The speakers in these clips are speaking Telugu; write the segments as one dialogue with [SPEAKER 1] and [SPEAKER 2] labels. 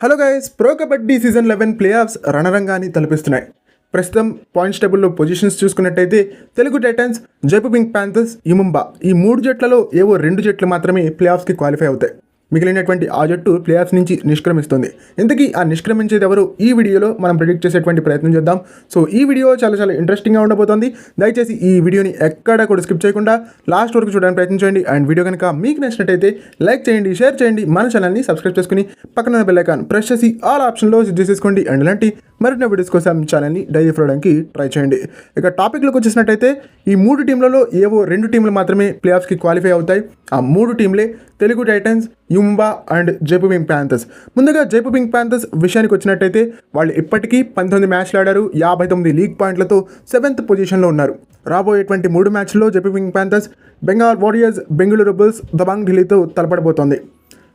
[SPEAKER 1] Hello guys, pro kabaddi season 11 play offs రణరంగాన్ని తలపిస్తున్నాయి. ప్రస్తుతం పాయింట్స్ టేబుల్లో పొజిషన్స్ చూసుకున్నట్టయితే Telugu Titans, Jaipur Pink Panthers, U Mumba ఈ 3 జట్లలో ఏవో 2 జట్లు మాత్రమే ప్లే ఆఫ్స్కి క్వాలిఫై అవుతాయి. మిగిలినటువంటి ఆ జట్టు ప్లే ఆఫ్స్ నుంచి నిష్క్రమిస్తుంది. ఇంతకీ ఆ నిష్క్రమించేది ఎవరు ఈ వీడియోలో మనం ప్రిడిక్ట్ చేసేటువంటి ప్రయత్నం చేద్దాం. సో ఈ వీడియో చాలా ఇంట్రెస్టింగ్గా ఉండబోతోంది. దయచేసి ఈ వీడియోని ఎక్కడా కూడా స్కిప్ చేయకుండా లాస్ట్ వరకు చూడడానికి ప్రయత్నించండి. అండ్ వీడియో కనుక మీకు నచ్చినట్టయితే లైక్ చేయండి, షేర్ చేయండి, మన ఛానల్ని సబ్స్క్రైబ్ చేసుకుని పక్కన బెల్ ఐకాన్ ప్రెస్ చేసి ఆల్ ఆప్షన్లో సెట్ చేసేసుకోండి. అండ్ ఇలాంటి మరిన్ని వీడియోస్ కోసం ఛానల్ని డైలీ ఫాలో అవడానికి ట్రై చేయండి. ఇక టాపిక్లోకి వచ్చేసినట్టయితే ఈ 3 టీంలలో ఏవో 2 టీంలు మాత్రమే ప్లే ఆఫ్స్కి క్వాలిఫై అవుతాయి. ఆ 3 టీంలే Telugu Titans, U Mumba and Jaipur Pink Panthers. ముందుగా జైపూర్ పింక్ ప్యాంథర్స్ విషయానికి వచ్చినట్టయితే వాళ్ళు ఇప్పటికీ 19 మ్యాచ్లు ఆడారు, 59 లీగ్ పాయింట్లతో 7th పొజిషన్లో ఉన్నారు. రాబోయేటువంటి 3 మ్యాచ్ల్లో Jaipur Pink Panthers Bengal Warriors, Bengaluru Bulls, Dabang ఢిల్లీతో తలపడబోతోంది.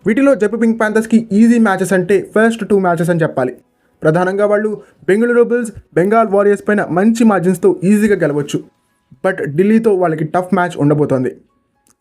[SPEAKER 1] వీటిలో జైపూర్ పింక్ ప్యాంథర్స్కి ఈజీ మ్యాచెస్ అంటే ఫస్ట్ 2 మ్యాచెస్ అని చెప్పాలి. ప్రధానంగా వాళ్ళు బెంగళూరు బుల్స్, బెంగాల్ వారియర్స్ పైన మంచి మార్జిన్స్తో ఈజీగా గెలవచ్చు. బట్ ఢిల్లీతో వాళ్ళకి టఫ్ మ్యాచ్ ఉండబోతోంది.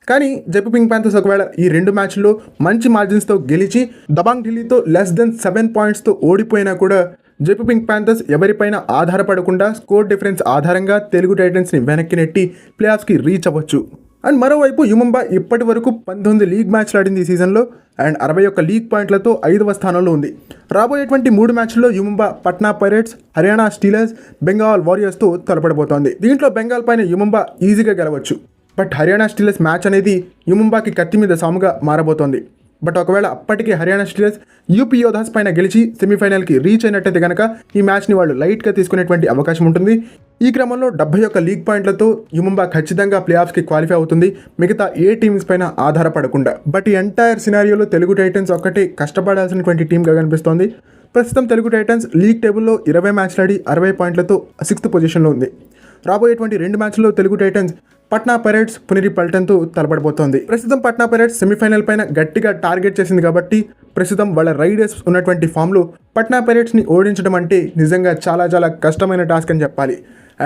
[SPEAKER 1] కానీ జైపూర్ పింక్ ప్యాంథర్స్ ఒకవేళ ఈ 2 మ్యాచ్ల్లో మంచి మార్జిన్స్తో గెలిచి దబాంగ్ ఢిల్లీతో <7 పాయింట్స్తో ఓడిపోయినా కూడా జైపూర్ పింక్ ప్యాంథర్స్ ఎవరిపైన ఆధారపడకుండా స్కోర్ డిఫరెన్స్ ఆధారంగా తెలుగు టైటన్స్ని వెనక్కి నెట్టి ప్లే ఆఫ్స్కి రీచ్ అవ్వచ్చు. అండ్ మరోవైపు యుముంబా ఇప్పటి వరకు 19 లీగ్ మ్యాచ్లు ఆడింది ఈ సీజన్లో అండ్ 61 లీగ్ పాయింట్లతో 5వ స్థానంలో ఉంది. రాబోయేటువంటి 3 మ్యాచ్ల్లో యుముంబా పట్నా పైరేట్స్, హర్యానా స్టీలర్స్, బెంగాల్ వారియర్స్తో తలపడబోతోంది. దీంట్లో బెంగాల్ పైన యుముంబా ఈజీగా గెలవచ్చు. బట్ హర్యానా స్టీలర్స్ మ్యాచ్ అనేది యుముంబాకి కత్తి మీద సాముగా మారబోతోంది. బట్ ఒకవేళ అప్పటికే హర్యానా స్టీలర్స్ యూపీ యోధాస్ పైన గెలిచి సెమీఫైనల్కి రీచ్ అయినట్టయితే కనుక ఈ మ్యాచ్ని వాళ్ళు లైట్గా తీసుకునేటువంటి అవకాశం ఉంటుంది. ఈ క్రమంలో 71 లీగ్ పాయింట్లతో యుముంబా ఖచ్చితంగా ప్లే ఆఫ్స్కి క్వాలిఫై అవుతుంది, మిగతా ఏ టీమ్స్ పైన ఆధారపడకుండా. బట్ ఈ ఎంటైర్ సినారియోలో తెలుగు టైటన్స్ ఒక్కటే కష్టపడాల్సినటువంటి టీమ్గా కనిపిస్తోంది. ప్రస్తుతం తెలుగు టైటన్స్ లీగ్ టేబుల్లో 20 మ్యాచ్లు ఆడి 60 పాయింట్లతో 6th పొజిషన్లో ఉంది. రాబోయేటువంటి 2 మ్యాచ్ల్లో తెలుగు టైటన్స్ పట్నా పైరేట్స్, పునేరి పల్టన్తో తలపడబోతోంది. ప్రస్తుతం పట్నా పైరేట్స్ సెమీఫైనల్ పైన గట్టిగా టార్గెట్ చేసింది కాబట్టి ప్రస్తుతం వాళ్ళ రైడర్స్ ఉన్నటువంటి ఫామ్లో పట్నా పైరేట్స్ని ఓడించడం అంటే నిజంగా చాలా కష్టమైన టాస్క్ అని చెప్పాలి.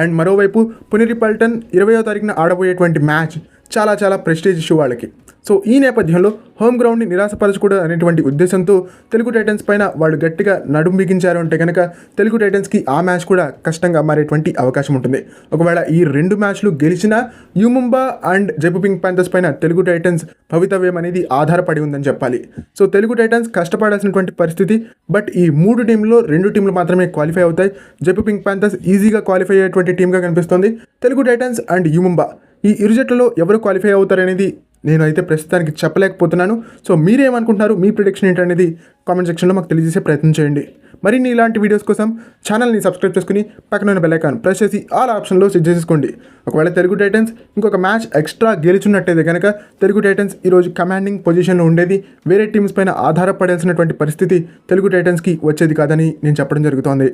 [SPEAKER 1] అండ్ మరోవైపు పునేరి పల్టన్ 20వ తారీఖున ఆడబోయేటువంటి మ్యాచ్ చాలా ప్రెస్టేజ్ ఇష్యూ వాళ్ళకి. సో ఈ నేపథ్యంలో హోమ్ గ్రౌండ్ని నిరాశపరచకూడదు అనేటువంటి ఉద్దేశంతో తెలుగు టైటన్స్ పైన వాళ్ళు గట్టిగా నడుం బిగించారు అంటే కనుక తెలుగు టైటన్స్కి ఆ మ్యాచ్ కూడా కష్టంగా మారేటువంటి అవకాశం ఉంటుంది. ఒకవేళ ఈ 2 మ్యాచ్లు గెలిచినా U Mumba and Jaipur Pink Panthers పైన తెలుగు టైటన్స్ భవితవ్యం అనేది ఆధారపడి ఉందని చెప్పాలి. సో తెలుగు టైటన్స్ కష్టపడాల్సినటువంటి పరిస్థితి. బట్ ఈ 3 టీంలో 2 టీంలు మాత్రమే క్వాలిఫై అవుతాయి. జైపూర్ పింక్ ప్యాంథర్స్ ఈజీగా క్వాలిఫై అయ్యేటువంటి టీమ్గా కనిపిస్తుంది. తెలుగు టైటన్స్ అండ్ యుముంబా ఈ ఇరు జట్లలో ఎవరు క్వాలిఫై అవుతారనేది నేను అయితే ప్రస్తుతానికి చెప్పలేకపోతున్నాను. సో మీరేమనుకుంటున్నారు, మీ ప్రిడిక్షన్ ఏంటనేది కామెంట్ సెక్షన్లో మాకు తెలియజేసే ప్రయత్నం చేయండి. మరిన్ని ఇలాంటి వీడియోస్ కోసం ఛానల్ని సబ్స్క్రైబ్ చేసుకుని పక్కన ఉన్న బెల్ ఐకాన్ ప్రెస్ చేసి ఆల్ ఆప్షన్లో సెట్ చేసుకోండి. ఒకవేళ తెలుగు టైటన్స్ ఇంకొక మ్యాచ్ ఎక్స్ట్రా గెలుచున్నట్టయితే కనుక తెలుగు టైటన్స్ ఈరోజు కమాండింగ్ పొజిషన్లో ఉండేది. వేరే టీమ్స్ పైన ఆధారపడాల్సినటువంటి పరిస్థితి తెలుగు టైటన్స్కి వచ్చేది కాదని నేను చెప్పడం జరుగుతోంది.